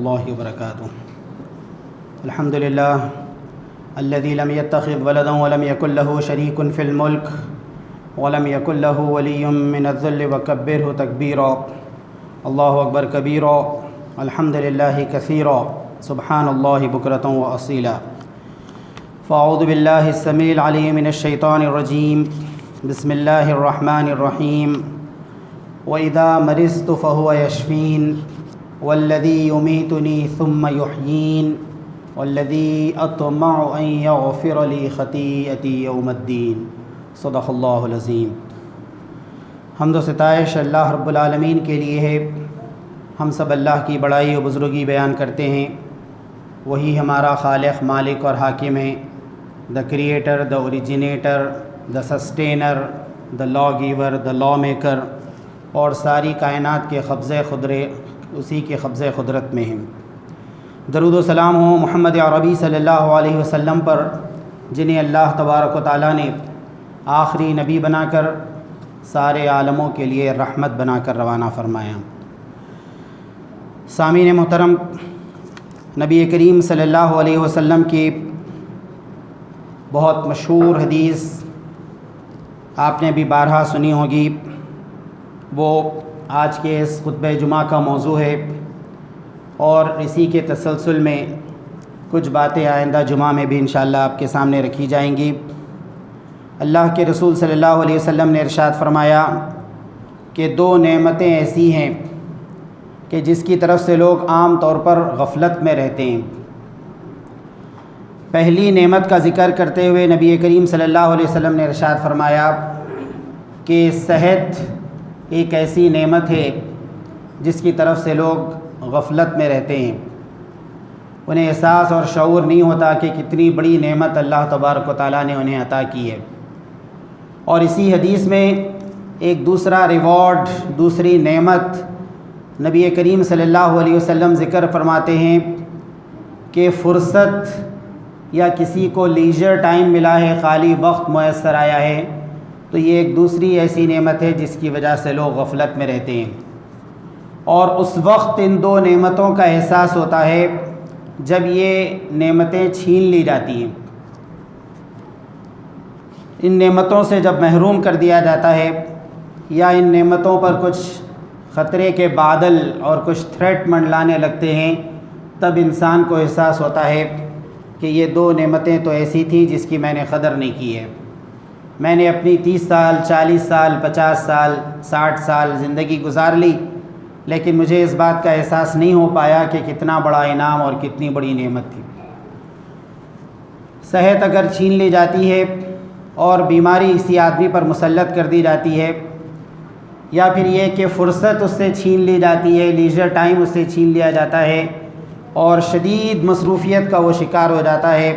الله وبركاته. الحمد لله الذي لم يتخذ ولدا ولم يكن له شريك في الملك ولم يكن له ولي من الذل وكبره تكبيرا. الله أكبر كبيرا. الحمد لله كثيرا. سبحان الله بكرة وأصيلا. فأعوذ بالله السميع العليم من الشيطان الرجيم. بسم الله الرحمن الرحيم. وإذا مرضت فهو يشفين والذي يميتني ثم يحيين والذي أطمع أن يغفر لي خطيئتي يوم الدين. صدق اللہ العظیم. حمد و ستائش اللہ رب العالمین کے لیے ہے. ہم سب اللہ کی بڑائی و بزرگی بیان کرتے ہیں. وہی ہمارا خالق، مالک اور حاکم ہے. The creator, the originator, the sustainer, the law giver, the law maker, اور ساری کائنات کے قبضے اسی کے قبضے قدرت میں ہیں. درود و سلام ہو محمد عربی صلی اللہ علیہ وسلم پر، جنہیں اللہ تبارک و تعالیٰ نے آخری نبی بنا کر سارے عالموں کے لیے رحمت بنا کر روانہ فرمایا. سامعین محترم، نبی کریم صلی اللہ علیہ وسلم کی بہت مشہور حدیث آپ نے بھی بارہا سنی ہوگی. وہ آج کے اس خطبہ جمعہ کا موضوع ہے، اور اسی کے تسلسل میں کچھ باتیں آئندہ جمعہ میں بھی انشاءاللہ آپ کے سامنے رکھی جائیں گی. اللہ کے رسول صلی اللہ علیہ وسلم نے ارشاد فرمایا کہ دو نعمتیں ایسی ہیں کہ جس کی طرف سے لوگ عام طور پر غفلت میں رہتے ہیں. پہلی نعمت کا ذکر کرتے ہوئے نبی کریم صلی اللہ علیہ وسلم نے ارشاد فرمایا کہ صحت ایک ایسی نعمت ہے جس کی طرف سے لوگ غفلت میں رہتے ہیں. انہیں احساس اور شعور نہیں ہوتا کہ کتنی بڑی نعمت اللہ تبارک و تعالیٰ نے انہیں عطا کی ہے. اور اسی حدیث میں ایک دوسرا ریوارڈ، دوسری نعمت نبی کریم صلی اللہ علیہ وسلم ذکر فرماتے ہیں کہ فرصت یا کسی کو لیجر ٹائم ملا ہے، خالی وقت میسر آیا ہے، تو یہ ایک دوسری ایسی نعمت ہے جس کی وجہ سے لوگ غفلت میں رہتے ہیں. اور اس وقت ان دو نعمتوں کا احساس ہوتا ہے جب یہ نعمتیں چھین لی جاتی ہیں. ان نعمتوں سے جب محروم کر دیا جاتا ہے، یا ان نعمتوں پر کچھ خطرے کے بادل اور کچھ تھریٹ منڈلانے لگتے ہیں، تب انسان کو احساس ہوتا ہے کہ یہ دو نعمتیں تو ایسی تھیں جس کی میں نے قدر نہیں کی ہے. میں نے اپنی 30 سال 40 سال 50 سال 60 سال زندگی گزار لی، لیکن مجھے اس بات کا احساس نہیں ہو پایا کہ کتنا بڑا انعام اور کتنی بڑی نعمت تھی. صحت اگر چھین لی جاتی ہے اور بیماری اسی آدمی پر مسلط کر دی جاتی ہے، یا پھر یہ کہ فرصت اس سے چھین لی جاتی ہے، لیجر ٹائم اس سے چھین لیا جاتا ہے، اور شدید مصروفیت کا وہ شکار ہو جاتا ہے،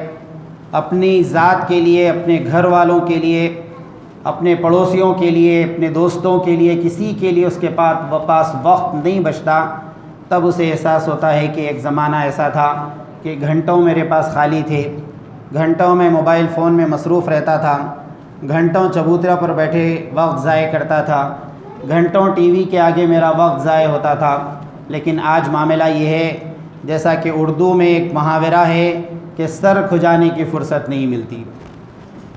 اپنی ذات کے لیے، اپنے گھر والوں کے لیے، اپنے پڑوسیوں کے لیے، اپنے دوستوں کے لیے، کسی کے لیے اس کے پاس وقت نہیں بچتا، تب اسے احساس ہوتا ہے کہ ایک زمانہ ایسا تھا کہ گھنٹوں میرے پاس خالی تھے، گھنٹوں میں موبائل فون میں مصروف رہتا تھا، گھنٹوں چبوترا پر بیٹھے وقت ضائع کرتا تھا، گھنٹوں ٹی وی کے آگے میرا وقت ضائع ہوتا تھا. لیکن آج معاملہ یہ ہے، جیسا کہ اردو میں ایک محاورہ ہے کہ سر کھجانے کی فرصت نہیں ملتی.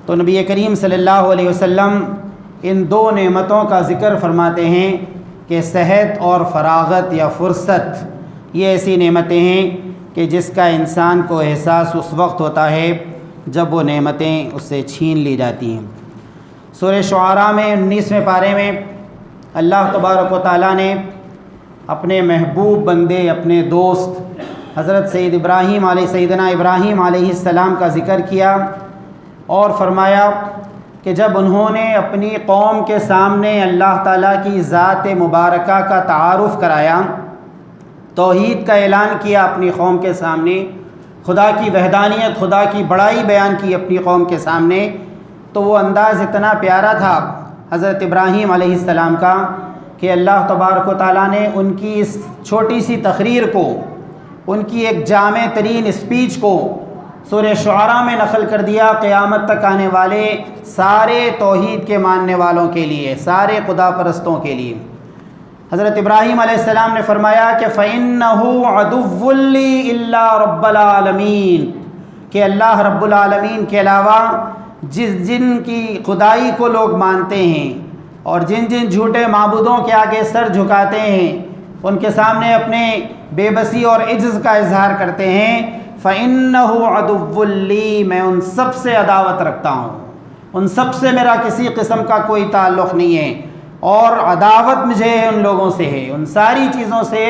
تو نبی کریم صلی اللہ علیہ وسلم ان دو نعمتوں کا ذکر فرماتے ہیں کہ صحت اور فراغت یا فرصت یہ ایسی نعمتیں ہیں کہ جس کا انسان کو احساس اس وقت ہوتا ہے جب وہ نعمتیں اس سے چھین لی جاتی ہیں. سورہ شعراء میں 19ویں پارے میں اللہ تبارک و تعالیٰ نے اپنے محبوب بندے، اپنے دوست حضرت سیدنا ابراہیم علیہ السلام کا ذکر کیا، اور فرمایا کہ جب انہوں نے اپنی قوم کے سامنے اللہ تعالیٰ کی ذات مبارکہ کا تعارف کرایا، توحید کا اعلان کیا اپنی قوم کے سامنے، خدا کی وحدانیت، خدا کی بڑائی بیان کی اپنی قوم کے سامنے، تو وہ انداز اتنا پیارا تھا حضرت ابراہیم علیہ السلام کا کہ اللہ تبارک و تعالیٰ نے ان کی اس چھوٹی سی تقریر کو، ان کی ایک جامع ترین اسپیچ کو سورہ شعراء میں نقل کر دیا، قیامت تک آنے والے سارے توحید کے ماننے والوں کے لیے، سارے خدا پرستوں کے لیے. حضرت ابراہیم علیہ السلام نے فرمایا کہ فَإِنَّهُ عَدُوٌّ لِّي إِلَّا رَبَّ الْعَالَمِينَ، کہ اللہ رب العالمین کے علاوہ جن کی خدائی کو لوگ مانتے ہیں اور جن جھوٹے معبودوں کے آگے سر جھکاتے ہیں، ان کے سامنے اپنے بے بسی اور عجز کا اظہار کرتے ہیں، فَإِنَّهُ عَدُوٌّ لِّي، میں ان سب سے عداوت رکھتا ہوں، ان سب سے میرا کسی قسم کا کوئی تعلق نہیں ہے، اور عداوت مجھے ان لوگوں سے ہے، ان ساری چیزوں سے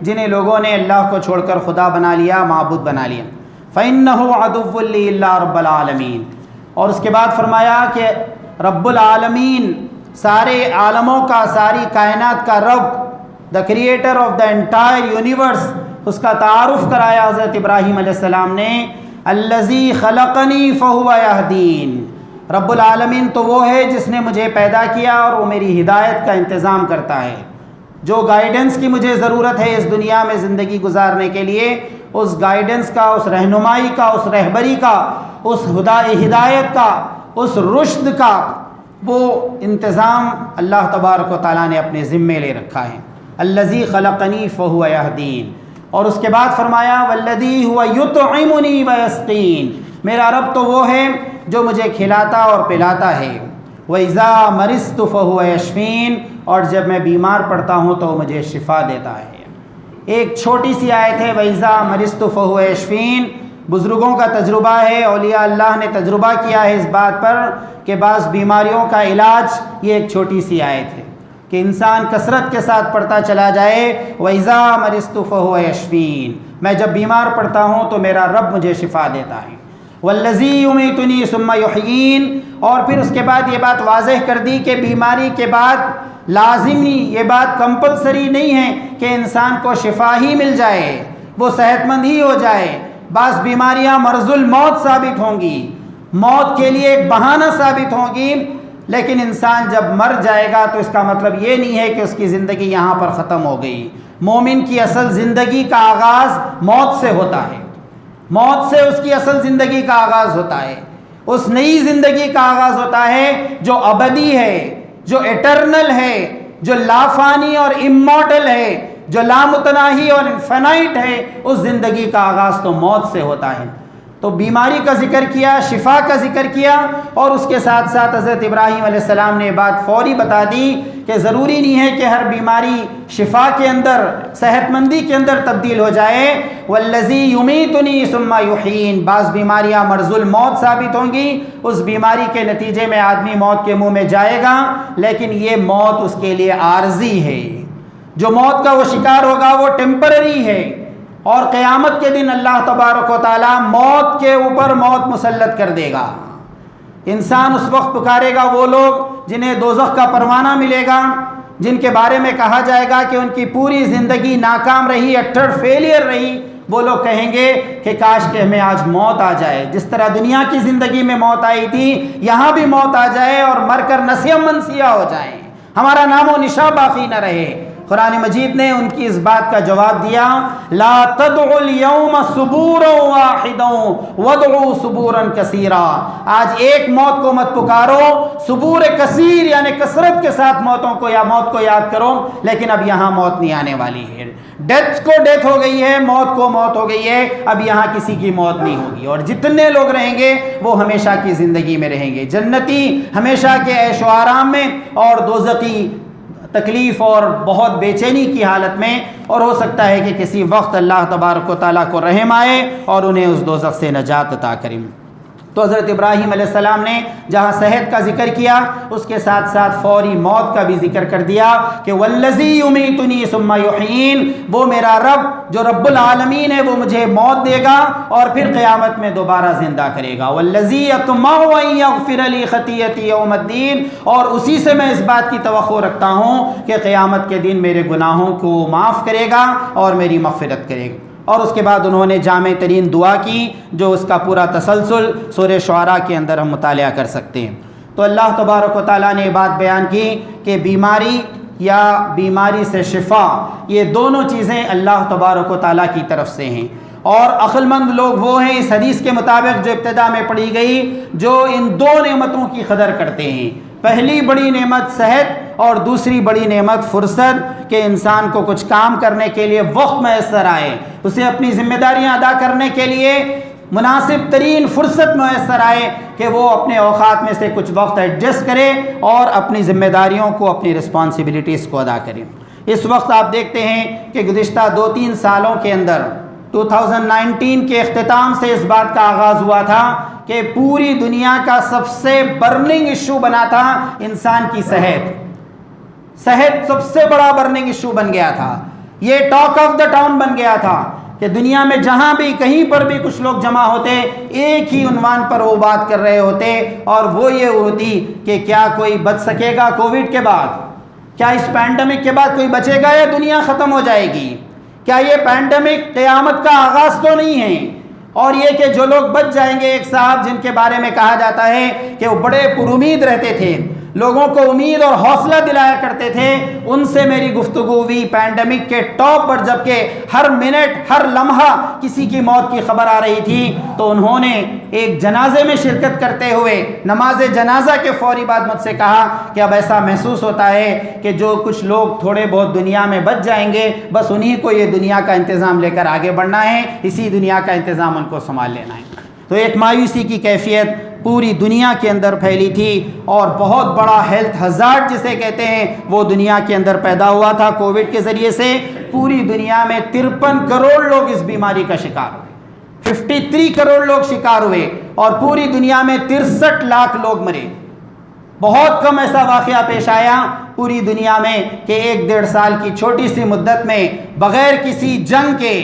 جنہیں لوگوں نے اللہ کو چھوڑ کر خدا بنا لیا، معبود بنا لیا۔ فَإِنَّهُ عَدُوٌّ لِّي إِلَّا رَبَّ الْعَالَمِينَ۔ اور اس کے بعد فرمایا کہ رب العالمین، سارے عالموں کا، ساری کائنات کا رب، the creator of the entire universe, اس کا تعارف کرایا حضرت ابراہیم علیہ السلام نے، الذی خلقنی فہو یہدین، رب العالمین تو وہ ہے جس نے مجھے پیدا کیا اور وہ میری ہدایت کا انتظام کرتا ہے، جو گائیڈنس کی مجھے ضرورت ہے اس دنیا میں زندگی گزارنے کے لیے، اس گائیڈنس کا، اس رہنمائی کا، اس رہبری کا، اس ہدایت کا، اس رشد کا وہ انتظام اللہ تبارک و تعالیٰ نے اپنے ذمے لے رکھا ہے۔ الذی خلقنی فہو یہدین۔ اور اس کے بعد فرمایا والذی هو یطعمنی ویسقین، میرا رب تو وہ ہے جو مجھے کھلاتا اور پلاتا ہے، وَإِذَا مَرِضْتُ فَهُوَ يَشْفِينِ، اور جب میں بیمار پڑتا ہوں تو مجھے شفا دیتا ہے۔ ایک چھوٹی سی آیت ہے وَإِذَا مَرِضْتُ فَهُوَ يَشْفِينِ، بزرگوں کا تجربہ ہے، اولیاء اللہ نے تجربہ کیا ہے اس بات پر کہ بعض بیماریوں کا علاج یہ ایک چھوٹی سی آیت ہے کہ انسان کثرت کے ساتھ پڑھتا چلا جائے، وَإِذَا مَرِضْتُ فَهُوَ يَشْفِينِ، میں جب بیمار پڑتا ہوں تو میرا رب مجھے شفا دیتا ہے۔ والذی یمیتنی ثم یحیین، اور پھر اس کے بعد یہ بات واضح کر دی کہ بیماری کے بعد لازمی، یہ بات کمپلسری نہیں ہے کہ انسان کو شفا ہی مل جائے، وہ صحت مند ہی ہو جائے۔ بعض بیماریاں مرض الموت ثابت ہوں گی، موت کے لیے ایک بہانہ ثابت ہوں گی، لیکن انسان جب مر جائے گا تو اس کا مطلب یہ نہیں ہے کہ اس کی زندگی یہاں پر ختم ہو گئی۔ مومن کی اصل زندگی کا آغاز موت سے ہوتا ہے، موت سے اس کی اصل زندگی کا آغاز ہوتا ہے، اس نئی زندگی کا آغاز ہوتا ہے جو ابدی ہے، جو ایٹرنل ہے، جو لافانی اور امورٹل ہے، جو لامتناہی اور انفینائٹ ہے، اس زندگی کا آغاز تو موت سے ہوتا ہے۔ تو بیماری کا ذکر کیا، شفا کا ذکر کیا، اور اس کے ساتھ ساتھ حضرت ابراہیم علیہ السلام نے بات فوری بتا دی کہ ضروری نہیں ہے کہ ہر بیماری شفا کے اندر، صحت مندی کے اندر تبدیل ہو جائے۔ والذی یمیتنی ثم یحیین، بعض بیماریاں مرض الموت ثابت ہوں گی، اس بیماری کے نتیجے میں آدمی موت کے منہ میں جائے گا، لیکن یہ موت اس کے لیے عارضی ہے، جو موت کا وہ شکار ہوگا وہ ٹیمپرری ہے، اور قیامت کے دن اللہ تبارک و تعالیٰ موت کے اوپر موت مسلط کر دے گا۔ انسان اس وقت پکارے گا وہ لوگ جنہیں دوزخ کا پروانہ ملے گا، جن کے بارے میں کہا جائے گا کہ ان کی پوری زندگی ناکام رہی، اٹر فیلئر رہی، وہ لوگ کہیں گے کہ کاش کہ ہمیں آج موت آ جائے، جس طرح دنیا کی زندگی میں موت آئی تھی یہاں بھی موت آ جائے اور مر کر نسیہ منسیہ ہو جائیں، ہمارا نام و نشاں باقی نہ رہے۔ قرآن مجید نے ان کی اس بات کا جواب دیا، لا تدعوا اليوم ثبورا واحدا وادعوا ثبورا کثیرا، آج ایک موت کو مت پکارو، ثبور کثیر یعنی کثرت کے ساتھ موتوں کو یا موت کو یاد کرو، لیکن اب یہاں موت نہیں آنے والی ہے، ڈیتھ کو ڈیتھ ہو گئی ہے، موت کو موت ہو گئی ہے، اب یہاں کسی کی موت نہیں ہوگی، اور جتنے لوگ رہیں گے وہ ہمیشہ کی زندگی میں رہیں گے، جنتی ہمیشہ کے عیش و آرام میں، اور دوزخی تکلیف اور بہت بے چینی کی حالت میں، اور ہو سکتا ہے کہ کسی وقت اللہ تبارک و تعالیٰ کو رحم آئے اور انہیں اس دوزخ سے نجات عطا کرے۔ تو حضرت ابراہیم علیہ السلام نے جہاں صحت کا ذکر کیا، اس کے ساتھ ساتھ فوری موت کا بھی ذکر کر دیا کہ والذی یمیتنی ثم یحیین، وہ میرا رب جو رب العالمین ہے وہ مجھے موت دے گا اور پھر قیامت میں دوبارہ زندہ کرے گا، والذی اطمع ان یغفر لی خطیئتی یوم الدین، اور اسی سے میں اس بات کی توقع رکھتا ہوں کہ قیامت کے دن میرے گناہوں کو معاف کرے گا اور میری مغفرت کرے گا۔ اور اس کے بعد انہوں نے جامع ترین دعا کی جو اس کا پورا تسلسل سورہ شعراء کے اندر ہم مطالعہ کر سکتے ہیں۔ تو اللہ تبارک و تعالیٰ نے یہ بات بیان کی کہ بیماری یا بیماری سے شفا، یہ دونوں چیزیں اللہ تبارک و تعالیٰ کی طرف سے ہیں، اور عقل مند لوگ وہ ہیں اس حدیث کے مطابق جو ابتدا میں پڑھی گئی، جو ان دو نعمتوں کی قدر کرتے ہیں۔ پہلی بڑی نعمت صحت، اور دوسری بڑی نعمت فرصت، کہ انسان کو کچھ کام کرنے کے لیے وقت میسر آئے، اسے اپنی ذمہ داریاں ادا کرنے کے لیے مناسب ترین فرصت میسر آئے کہ وہ اپنے اوقات میں سے کچھ وقت ایڈجسٹ کرے اور اپنی ذمہ داریوں کو، اپنی رسپانسبلٹیز کو ادا کرے۔ اس وقت آپ دیکھتے ہیں کہ گزشتہ 2-3 سالوں کے اندر 2019 کے اختتام سے اس بات کا آغاز ہوا تھا کہ پوری دنیا کا سب سے برننگ ایشو بنا تھا انسان کی صحت سب سے بڑا برننگ ایشو بن گیا تھا، یہ ٹاک آف دا ٹاؤن بن گیا تھا کہ دنیا میں جہاں بھی کہیں پر بھی کچھ لوگ جمع ہوتے ایک ہی عنوان پر وہ بات کر رہے ہوتے، اور وہ یہ ہوتی کہ کیا کوئی بچ سکے گا کووڈ کے بعد؟ کیا اس پینڈیمک کے بعد کوئی بچے گا یا دنیا ختم ہو جائے گی؟ کیا یہ پینڈیمک قیامت کا آغاز تو نہیں ہے؟ اور یہ کہ جو لوگ بچ جائیں گے، ایک صاحب جن کے بارے میں کہا جاتا ہے کہ وہ بڑے پر امید رہتے تھے، لوگوں کو امید اور حوصلہ دلایا کرتے تھے، ان سے میری گفتگو ہوئی پینڈیمک کے ٹاپ پر، جبکہ ہر منٹ ہر لمحہ کسی کی موت کی خبر آ رہی تھی، تو انہوں نے ایک جنازے میں شرکت کرتے ہوئے نماز جنازہ کے فوری بعد مجھ سے کہا کہ اب ایسا محسوس ہوتا ہے کہ جو کچھ لوگ تھوڑے بہت دنیا میں بچ جائیں گے، بس انہی کو یہ دنیا کا انتظام لے کر آگے بڑھنا ہے، اسی دنیا کا انتظام ان کو سنبھال لینا ہے۔ تو ایک مایوسی کی کیفیت پوری دنیا کے اندر پھیلی تھی، اور بہت بڑا ہیلتھ ہزارڈ جسے کہتے ہیں وہ دنیا کے اندر پیدا ہوا تھا کووڈ کے ذریعے سے۔ پوری دنیا میں 53 کروڑ لوگ اس بیماری کا شکار ہوئے، 53 کروڑ لوگ شکار ہوئے، اور پوری دنیا میں 63 لاکھ لوگ مرے۔ بہت کم ایسا واقعہ پیش آیا پوری دنیا میں کہ 1-1.5 سال کی چھوٹی سی مدت میں بغیر کسی جنگ کے،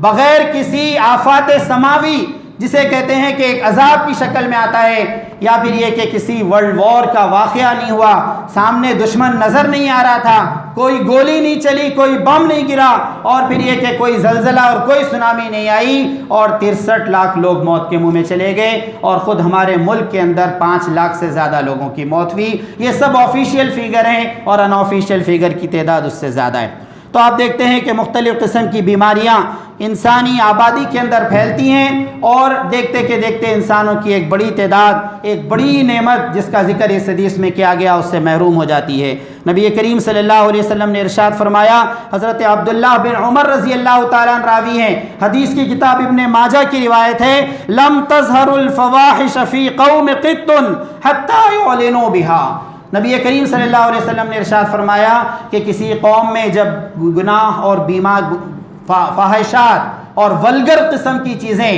بغیر کسی آفات سماوی جسے کہتے ہیں کہ ایک عذاب کی شکل میں آتا ہے، یا پھر یہ کہ کسی ورلڈ وار کا واقعہ نہیں ہوا، سامنے دشمن نظر نہیں آ رہا تھا، کوئی گولی نہیں چلی، کوئی بم نہیں گرا، اور پھر یہ کہ کوئی زلزلہ اور کوئی سونامی نہیں آئی، اور 63 لاکھ لوگ موت کے منہ میں چلے گئے، اور خود ہمارے ملک کے اندر 5 لاکھ سے زیادہ لوگوں کی موت ہوئی۔ یہ سب آفیشیل فیگر ہیں، اور ان آفیشیل فیگر کی تعداد اس سے زیادہ ہے۔ تو آپ دیکھتے ہیں کہ مختلف قسم کی بیماریاں انسانی آبادی کے اندر پھیلتی ہیں، اور دیکھتے کہ دیکھتے انسانوں کی ایک بڑی تعداد، ایک بڑی نعمت جس کا ذکر اس حدیث میں کیا گیا، اس سے محروم ہو جاتی ہے۔ نبی کریم صلی اللہ علیہ وسلم نے ارشاد فرمایا، حضرت عبداللہ بن عمر رضی اللہ تعالیٰ عنہ راوی ہیں، حدیث کی کتاب ابن ماجہ کی روایت ہے، لم تظہر الفواحش فی قوم قط حتی یعلنوا بها۔ نبی کریم صلی اللہ علیہ وسلم نے ارشاد فرمایا کہ کسی قوم میں جب گناہ اور فاحشات اور ولگر قسم کی چیزیں،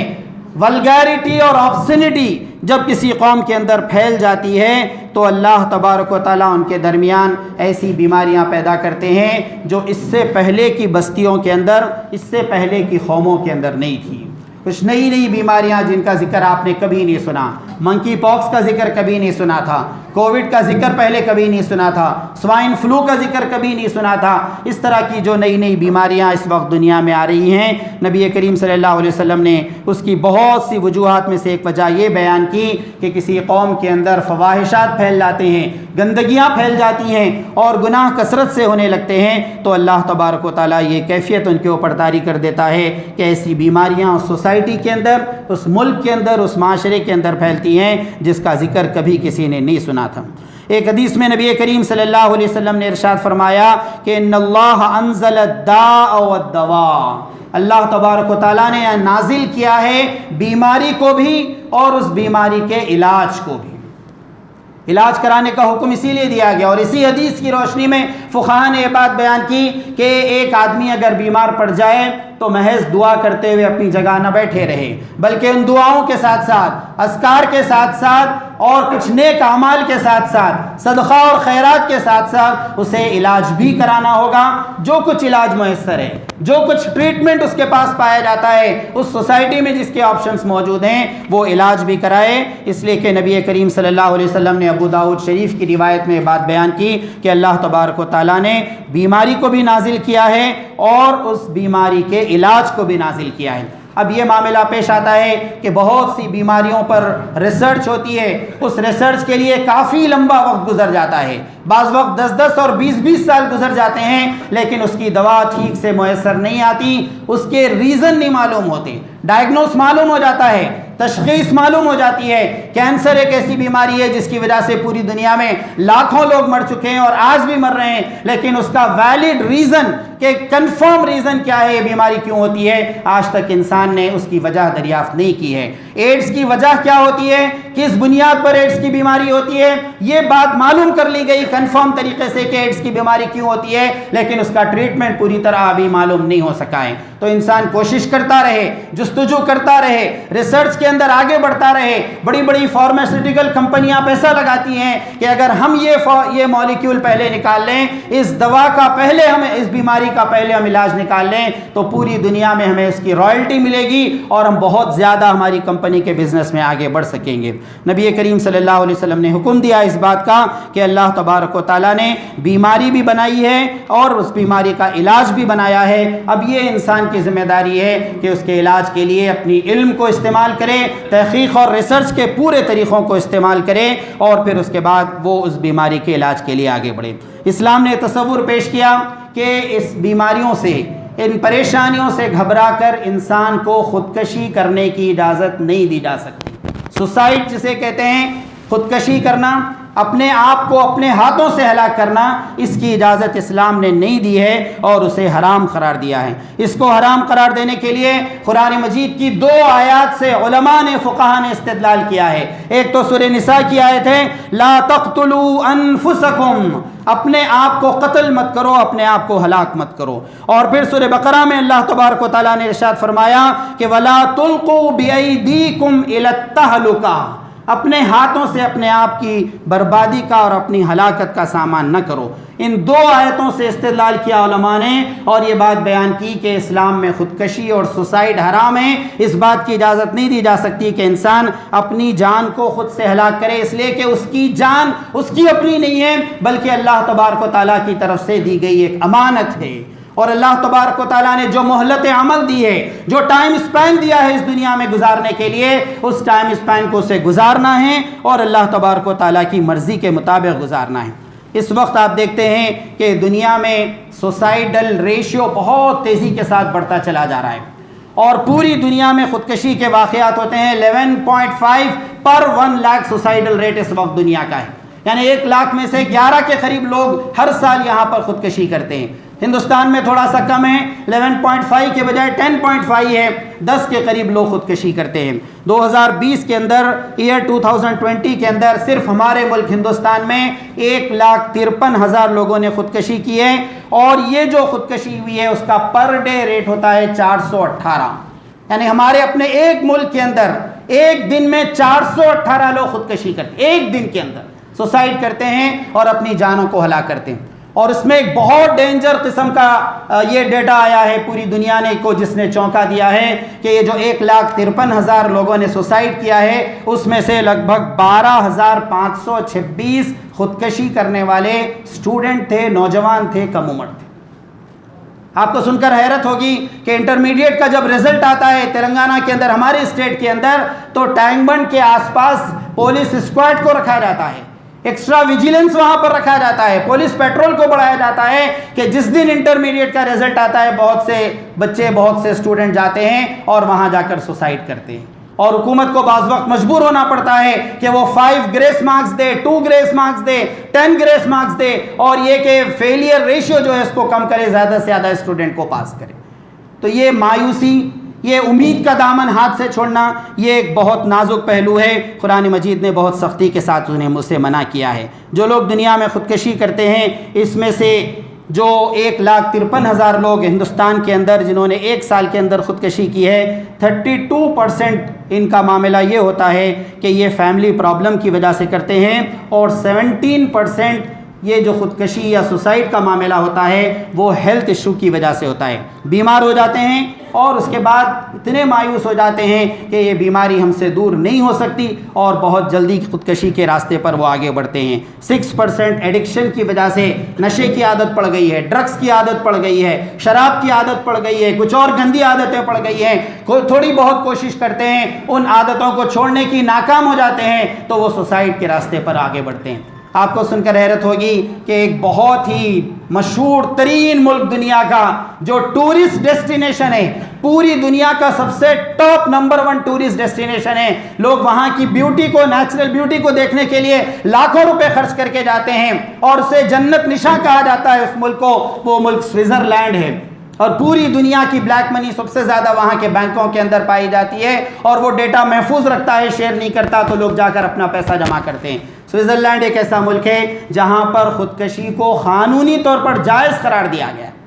ولگیرٹی اور آبسینٹی جب کسی قوم کے اندر پھیل جاتی ہے، تو اللہ تبارک و تعالیٰ ان کے درمیان ایسی بیماریاں پیدا کرتے ہیں جو اس سے پہلے کی بستیوں کے اندر، اس سے پہلے کی قوموں کے اندر نہیں تھی۔ کچھ نئی بیماریاں جن کا ذکر آپ نے کبھی نہیں سنا، منکی پاکس کا ذکر کبھی نہیں سنا تھا، کووڈ کا ذکر پہلے کبھی نہیں سنا تھا، سوائن فلو کا ذکر کبھی نہیں سنا تھا۔ اس طرح کی جو نئی بیماریاں اس وقت دنیا میں آ رہی ہیں، نبی کریم صلی اللہ علیہ وسلم نے اس کی بہت سی وجوہات میں سے ایک وجہ یہ بیان کی کہ کسی قوم کے اندر فواحشات پھیل جاتے ہیں، گندگیاں پھیل جاتی ہیں، اور گناہ کثرت سے ہونے لگتے ہیں، تو اللہ تبارک و تعالیٰ یہ کیفیت ان کے اوپر طاری کر دیتا ہے کہ ایسی بیماریاں اس سوسائٹی کے اندر، اس ملک کے اندر، اس معاشرے کے اندر پھیلتی ہیں جس کا ذکر کبھی کسی نے نہیں سنا تھا۔ ایک حدیث میں نبی کریم صلی اللہ علیہ وسلم نے ارشاد فرمایا کہ ان اللہ انزل الداء والدواء، اللہ تبارک و تعالیٰ نے نازل کیا ہے بیماری کو بھی اور اس بیماری کے علاج کو بھی۔ علاج کرانے کا حکم اسی لیے دیا گیا، اور اسی حدیث کی روشنی میں فقہاء نے یہ بات بیان کی کہ ایک آدمی اگر بیمار پڑ جائے تو محض دعا کرتے ہوئے اپنی جگہ نہ بیٹھے رہے، بلکہ ان دعاؤں کے ساتھ ساتھ، اذکار کے ساتھ ساتھ، اور کچھ نیک اعمال کے ساتھ ساتھ، صدقہ اور خیرات کے ساتھ ساتھ اسے علاج بھی کرانا ہوگا۔ جو کچھ علاج میسر ہے، جو کچھ ٹریٹمنٹ اس کے پاس پایا جاتا ہے، اس سوسائٹی میں جس کے آپشنز موجود ہیں، وہ علاج بھی کرائے۔ اس لیے کہ نبی کریم صلی اللہ علیہ وسلم نے ابو داؤد شریف کی روایت میں بات بیان کی کہ اللہ تبارک و تعالیٰ نے بیماری کو بھی نازل کیا ہے اور اس بیماری کے علاج کو بھی نازل کیا ہے۔ اب یہ معاملہ پیش آتا ہے کہ بہت سی بیماریوں پر ریسرچ ہوتی ہے، اس ریسرچ کے لیے کافی لمبا وقت گزر جاتا ہے، بعض وقت 10 اور 20 سال گزر جاتے ہیں، لیکن اس کی دوا ٹھیک سے میسر نہیں آتی، اس کے ریزن نہیں معلوم ہوتے۔ ڈائگنوس معلوم ہو جاتا ہے، تشخیص معلوم ہو جاتی ہے۔ کینسر ایک ایسی بیماری ہے جس کی وجہ سے پوری دنیا میں لاکھوں لوگ مر چکے ہیں اور آج بھی مر رہے ہیں، لیکن اس کا ویلڈ ریزن کہ کنفرم ریزن کیا ہے، یہ بیماری کیوں ہوتی ہے، آج تک انسان نے اس کی وجہ دریافت نہیں کی ہے۔ ایڈز کی وجہ کیا ہوتی ہے، کس بنیاد پر ایڈز کی بیماری ہوتی ہے، یہ بات معلوم کر لی گئی کنفرم طریقے سے کہ ایڈز کی بیماری کیوں ہوتی ہے، لیکن اس کا ٹریٹمنٹ پوری طرح ابھی معلوم نہیں ہو سکا ہے۔ تو انسان کوشش کرتا رہے، جستجو کرتا رہے، ریسرچ کے اندر آگے بڑھتا رہے۔ بڑی بڑی فارماسیوٹیکل کمپنیاں پیسہ لگاتی ہیں کہ اگر ہم یہ مولیکیول پہلے نکال لیں، اس دوا کا پہلے ہمیں، اس بیماری کا پہلے ہم علاج نکال لیں، تو پوری دنیا میں ہمیں اس کی رائلٹی ملے گی اور ہم بہت زیادہ ہماری کمپنی کے بزنس میں آگے بڑھ سکیں گے۔ نبی کریم صلی اللہ علیہ وسلم نے حکم دیا اس بات کا کہ اللہ تبارک و تعالیٰ نے بیماری بھی بنائی ہے اور اس بیماری کا علاج بھی بنایا ہے۔ اب یہ انسان کی ذمہ داری ہے کہ اس کے علاج کے لیے اپنی علم کو استعمال کرے، تحقیق اور ریسرچ کے پورے طریقوں کو استعمال کرے اور پھر اس کے بعد وہ اس بیماری کے علاج کے لیے آگے بڑھے۔ اسلام نے تصور پیش کیا کہ اس بیماریوں سے، ان پریشانیوں سے گھبرا کر انسان کو خودکشی کرنے کی اجازت نہیں دی جا سکتی۔ سوسائڈ جسے کہتے ہیں، خودکشی کرنا، اپنے آپ کو اپنے ہاتھوں سے ہلاک کرنا، اس کی اجازت اسلام نے نہیں دی ہے اور اسے حرام قرار دیا ہے۔ اس کو حرام قرار دینے کے لیے قرآن مجید کی 2 آیات سے علماء نے، فقہاء نے استدلال کیا ہے۔ ایک تو سورہ نساء کی آیت ہے، لا تقتلوا انفسکم، اپنے آپ کو قتل مت کرو، اپنے آپ کو ہلاک مت کرو۔ اور پھر سورہ بقرہ میں اللہ تبارک و تعالیٰ نے ارشاد فرمایا کہ ولا تلقوا بأیدیکم الی التہلکہ، اپنے ہاتھوں سے اپنے آپ کی بربادی کا اور اپنی ہلاکت کا سامان نہ کرو۔ ان 2 آیتوں سے استدلال کیا علماء نے اور یہ بات بیان کی کہ اسلام میں خودکشی اور سوسائڈ حرام ہے۔ اس بات کی اجازت نہیں دی جا سکتی کہ انسان اپنی جان کو خود سے ہلاک کرے، اس لیے کہ اس کی جان اس کی اپنی نہیں ہے بلکہ اللہ تبارک و تعالیٰ کی طرف سے دی گئی ایک امانت ہے۔ اور اللہ تبارک و تعالیٰ نے جو مہلت عمل دی ہے، جو ٹائم اسپین دیا ہے اس دنیا میں گزارنے کے لیے، اس ٹائم اسپین کو اسے گزارنا ہے اور اللہ تبارک و تعالیٰ کی مرضی کے مطابق گزارنا ہے۔ اس وقت آپ دیکھتے ہیں کہ دنیا میں سوسائڈل ریشیو بہت تیزی کے ساتھ بڑھتا چلا جا رہا ہے اور پوری دنیا میں خودکشی کے واقعات ہوتے ہیں۔ 11.5 پر 1 لاکھ سوسائڈل ریٹ اس وقت دنیا کا ہے، یعنی 1 لاکھ میں سے 11 کے قریب لوگ ہر سال یہاں پر خودکشی کرتے ہیں۔ ہندوستان میں تھوڑا سا کم ہے، 11.5 کے بجائے 10.5 ہے، 10 کے قریب لوگ خودکشی کرتے ہیں۔ 2020 کے اندر، ایئر 2020 کے اندر صرف ہمارے ملک ہندوستان میں 1,53,000 لوگوں نے خودکشی کی ہے اور یہ جو خودکشی ہوئی ہے اس کا پر ڈے ریٹ ہوتا ہے 418، یعنی ہمارے اپنے ایک ملک کے اندر ایک دن میں 418 لوگ خودکشی کرتے ہیں، ایک دن کے اندر سوسائڈ کرتے ہیں اور اپنی جانوں کو ہلاک کرتے ہیں۔ اور اس میں ایک بہت ڈینجر قسم کا یہ ڈیٹا آیا ہے پوری دنیا نے کو، جس نے چونکا دیا ہے کہ یہ جو 1,53,000 لوگوں نے سوسائڈ کیا ہے اس میں سے لگ بھگ 12,526 خودکشی کرنے والے اسٹوڈنٹ تھے، نوجوان تھے، کم عمر تھے۔ آپ کو سن کر حیرت ہوگی کہ انٹرمیڈیٹ کا جب رزلٹ آتا ہے تلنگانہ کے اندر، ہمارے اسٹیٹ کے اندر، تو ٹینک بنڈ کے آس پاس پولیس اسکواڈ کو رکھا جاتا ہے، ایکسٹرا ویجیلنس وہاں پر رکھا جاتا ہے، پولیس پیٹرول کو بڑھایا جاتا ہے کہ جس دن انٹرمیڈیٹ کا رزلٹ آتا ہے بہت سے بچے، بہت سے اسٹوڈنٹ جاتے ہیں اور وہاں جا کر سوسائڈ کرتے ہیں اور حکومت کو بعض وقت مجبور ہونا پڑتا ہے کہ وہ 5 گریس مارکس دے، 2 گریس مارکس دے، 10 گریس مارکس دے اور یہ کہ فیلئر ریشیو جو ہے اس کو کم کرے، زیادہ سے زیادہ اسٹوڈنٹ کو پاس کرے۔ تو یہ مایوسی، یہ امید کا دامن ہاتھ سے چھوڑنا، یہ ایک بہت نازک پہلو ہے۔ قرآن مجید نے بہت سختی کے ساتھ انہیں مجھ سے منع کیا ہے۔ جو لوگ دنیا میں خودکشی کرتے ہیں اس میں سے جو 1,53,000 لوگ ہندوستان کے اندر جنہوں نے 1 سال کے اندر خودکشی کی ہے، 32% ان کا معاملہ یہ ہوتا ہے کہ یہ فیملی پرابلم کی وجہ سے کرتے ہیں اور 17% یہ جو خودکشی یا سوسائڈ کا معاملہ ہوتا ہے وہ ہیلتھ ایشو کی وجہ سے ہوتا ہے، بیمار ہو جاتے ہیں اور اس کے بعد اتنے مایوس ہو جاتے ہیں کہ یہ بیماری ہم سے دور نہیں ہو سکتی اور بہت جلدی خودکشی کے راستے پر وہ آگے بڑھتے ہیں۔ 6% ایڈکشن کی وجہ سے، نشے کی عادت پڑ گئی ہے، ڈرگس کی عادت پڑ گئی ہے، شراب کی عادت پڑ گئی ہے، کچھ اور گندی عادتیں پڑ گئی ہیں، تھوڑی بہت کوشش کرتے ہیں، ان عادتوں کو چھوڑنے کی ناکام ہو جاتے ہیں تو وہ سوسائڈ کے راستے پر آگے بڑھتے ہیں۔ آپ کو سن کر حیرت ہوگی کہ ایک بہت ہی مشہور ترین ملک دنیا کا جو ٹورسٹ ڈیسٹینیشن ہے، پوری دنیا کا سب سے ٹاپ نمبر 1 ٹورسٹ ڈیسٹینیشن ہے، لوگ وہاں کی بیوٹی کو، نیچرل بیوٹی کو دیکھنے کے لیے لاکھوں روپے خرچ کر کے جاتے ہیں، اور اسے جنت نشاں کہا جاتا ہے اس ملک کو، وہ ملک سوئٹزرلینڈ ہے، اور پوری دنیا کی بلیک منی سب سے زیادہ وہاں کے بینکوں کے اندر پائی جاتی ہے، اور وہ ڈیٹا محفوظ رکھتا ہے، شیئر نہیں کرتا، تو لوگ جا کر اپنا پیسہ جمع کرتے ہیں۔ سوئٹزرلینڈ ایک ایسا ملک ہے جہاں پر خودکشی کو قانونی طور پر جائز قرار دیا گیا ہے،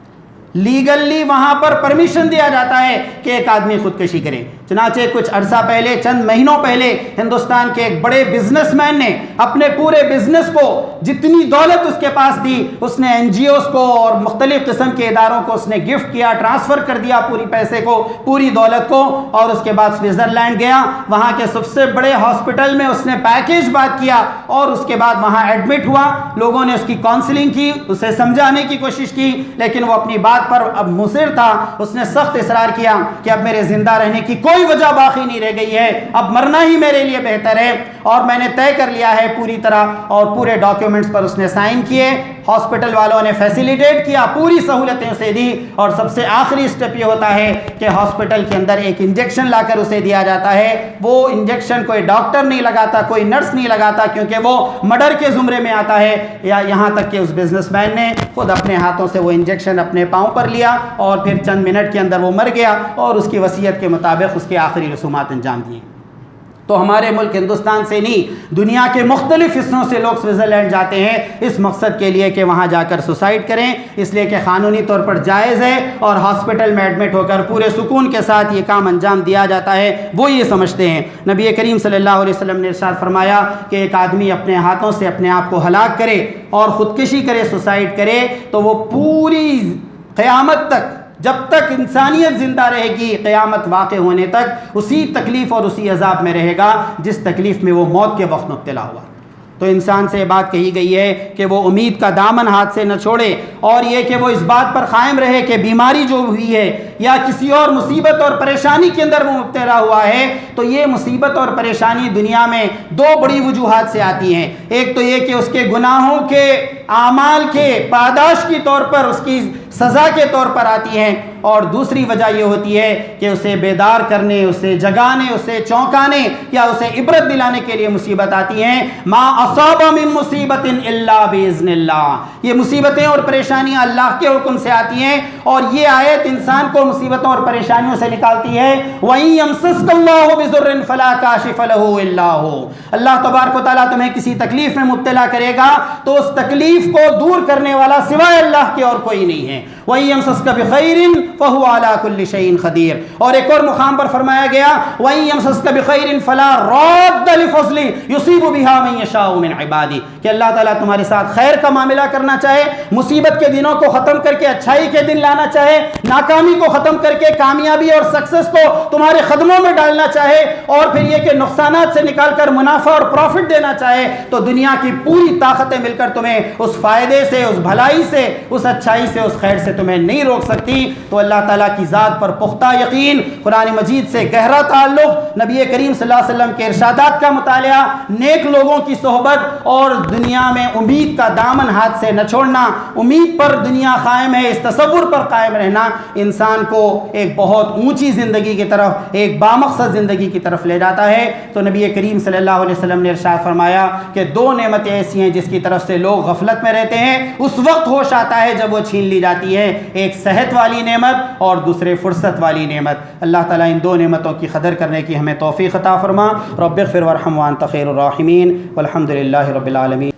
لیگلی وہاں پر پرمیشن دیا جاتا ہے کہ ایک آدمی خودکشی کرے۔ چنانچہ کچھ عرصہ پہلے، چند مہینوں پہلے، ہندوستان کے ایک بڑے بزنس مین نے اپنے پورے بزنس کو، جتنی دولت اس کے پاس تھی، اس نے این جی اوز کو اور مختلف قسم کے اداروں کو اس نے گفٹ کیا، ٹرانسفر کر دیا پوری پیسے کو، پوری دولت کو، اور اس کے بعد سوئٹزرلینڈ گیا، وہاں کے سب سے بڑے ہاسپٹل میں اس نے پیکیج بات کیا، اور اس کے بعد وہاں ایڈمٹ ہوا، لوگوں نے اس کی کاؤنسلنگ کی، اسے سمجھانے کی کوشش کی، لیکن وہ اپنی بات پر اب مصر تھا، اس نے سخت اصرار کیا کہ اب میرے زندہ رہنے کی کوئی وجہ باقی نہیں رہ گئی ہے، اب مرنا ہی میرے لیے بہتر ہے، اور میں نے طے کر لیا ہے پوری طرح، اور پورے ڈاکیومنٹس پر اس نے سائن کیے، ہاسپٹل والوں نے فیسیلیٹیٹ کیا، پوری سہولتیں اسے دی، اور سب سے آخری سٹیپ یہ ہوتا ہے کہ ہاسپٹل کے اندر ایک انجیکشن لا کر اسے دیا جاتا ہے، وہ انجیکشن کوئی ڈاکٹر نہیں لگاتا، کوئی نرس نہیں لگاتا، کیونکہ وہ مرڈر کے زمرے میں آتا ہے، یا یہاں تک کہ اس بزنس مین نے خود اپنے ہاتھوں سے وہ انجیکشن اپنے پاؤں پر لیا، اور پھر چند منٹ کے اندر وہ مر گیا، اور اس کی وصیت کے مطابق اس کے آخری رسومات انجام دیے۔ تو ہمارے ملک ہندوستان سے نہیں، دنیا کے مختلف حصوں سے لوگ سوئٹزرلینڈ جاتے ہیں اس مقصد کے لیے کہ وہاں جا کر سوسائڈ کریں، اس لیے کہ قانونی طور پر جائز ہے، اور ہاسپٹل میں ایڈمٹ ہو کر پورے سکون کے ساتھ یہ کام انجام دیا جاتا ہے، وہ یہ سمجھتے ہیں۔ نبی کریم صلی اللہ علیہ وسلم نے ارشاد فرمایا کہ ایک آدمی اپنے ہاتھوں سے اپنے آپ کو ہلاک کرے اور خودکشی کرے، سوسائڈ کرے، تو وہ پوری قیامت تک، جب تک انسانیت زندہ رہے گی، قیامت واقع ہونے تک اسی تکلیف اور اسی عذاب میں رہے گا جس تکلیف میں وہ موت کے وقت مبتلا ہوا۔ تو انسان سے یہ بات کہی گئی ہے کہ وہ امید کا دامن ہاتھ سے نہ چھوڑے، اور یہ کہ وہ اس بات پر قائم رہے کہ بیماری جو ہوئی ہے یا کسی اور مصیبت اور پریشانی کے اندر وہ مبتلا ہوا ہے، تو یہ مصیبت اور پریشانی دنیا میں 2 بڑی وجوہات سے آتی ہیں۔ ایک تو یہ کہ اس کے گناہوں کے اعمال کے پاداش کی طور پر، اس کی سزا کے طور پر آتی ہیں، اور دوسری وجہ یہ ہوتی ہے کہ اسے بیدار کرنے، اسے جگانے، اسے چونکانے یا اسے عبرت دلانے کے لیے مصیبت آتی ہیں۔ ما اصاب من مصیبت الا باذن اللہ، یہ مصیبتیں اور پریشانیاں اللہ کے حکم سے آتی ہیں، اور یہ آیت انسان کو مصیبتوں اور پریشانیوں سے نکالتی ہے۔ وَإِن يَمْسَسْكَ اللَّهُ بِضُرٍّ فَلَا كَاشِفَ لَهُ إِلَّا هُوَ، اللہ تبارک و تعالیٰ تمہیں کسی تکلیف میں مبتلا کرے گا تو اس تکلیف کو دور کرنے والا سوائے اللہ کے اور کوئی نہیں ہے۔ وَإِن يَمْسَسْكَ بِخَيْرٍ فَهُوَ عَلَى كُلِّ شَيْءٍ قَدِيرٌ، اور ایک اور مقام پر فرمایا گیا وَإِن يَمْسَسْكَ بِخَيْرٍ فَلَا رَادَّ لِفَضْلِهِ يُصِيبُ بِهَا مَن يَشَاءُ مِنْ عِبَادِهِ، کہ اللہ تعالیٰ تمہارے ساتھ خیر کا معاملہ کرنا چاہے، مصیبت کے دنوں کو ختم کر کے اچھائی کے دن لانا چاہے، ناکامی کو ختم کر کے کامیابی اور سکسس کو تمہارے قدموں میں ڈالنا چاہے، اور پھر یہ کہ نقصانات سے نکال کر منافع اور پروفٹ دینا چاہے، تو دنیا کی پوری طاقتیں مل کر تمہیں اس فائدے سے، اس بھلائی سے، اس اچھائی سے، اس خیر سے تمہیں نہیں روک سکتی۔ تو اللہ تعالیٰ کی ذات پر پختہ یقین، قرآن مجید سے گہرا تعلق، نبی کریم صلی اللہ علیہ وسلم کے ارشادات کا مطالعہ، نیک لوگوں کی صحبت، اور دنیا میں امید کا دامن ہاتھ سے نہ چھوڑنا، امید پر دنیا قائم ہے، اس تصور پر قائم رہنا انسان کو ایک بہت اونچی زندگی کی طرف، ایک بامقصد زندگی کی طرف لے جاتا ہے۔ تو نبی کریم صلی اللہ علیہ وسلم نے ارشاد فرمایا کہ 2 نعمتیں ایسی ہیں جس کی طرف سے لوگ غفلت میں رہتے ہیں، اس وقت ہوش آتا ہے جب وہ چھین لی جاتی ہے، ایک صحت والی نعمت اور دوسرے فرصت والی نعمت۔ اللہ تعالیٰ ان 2 نعمتوں کی قدر کرنے کی ہمیں توفیق عطا فرما۔ رب اغفر وارحم وانت خیر الراحمین، والحمد للہ رب العالمین۔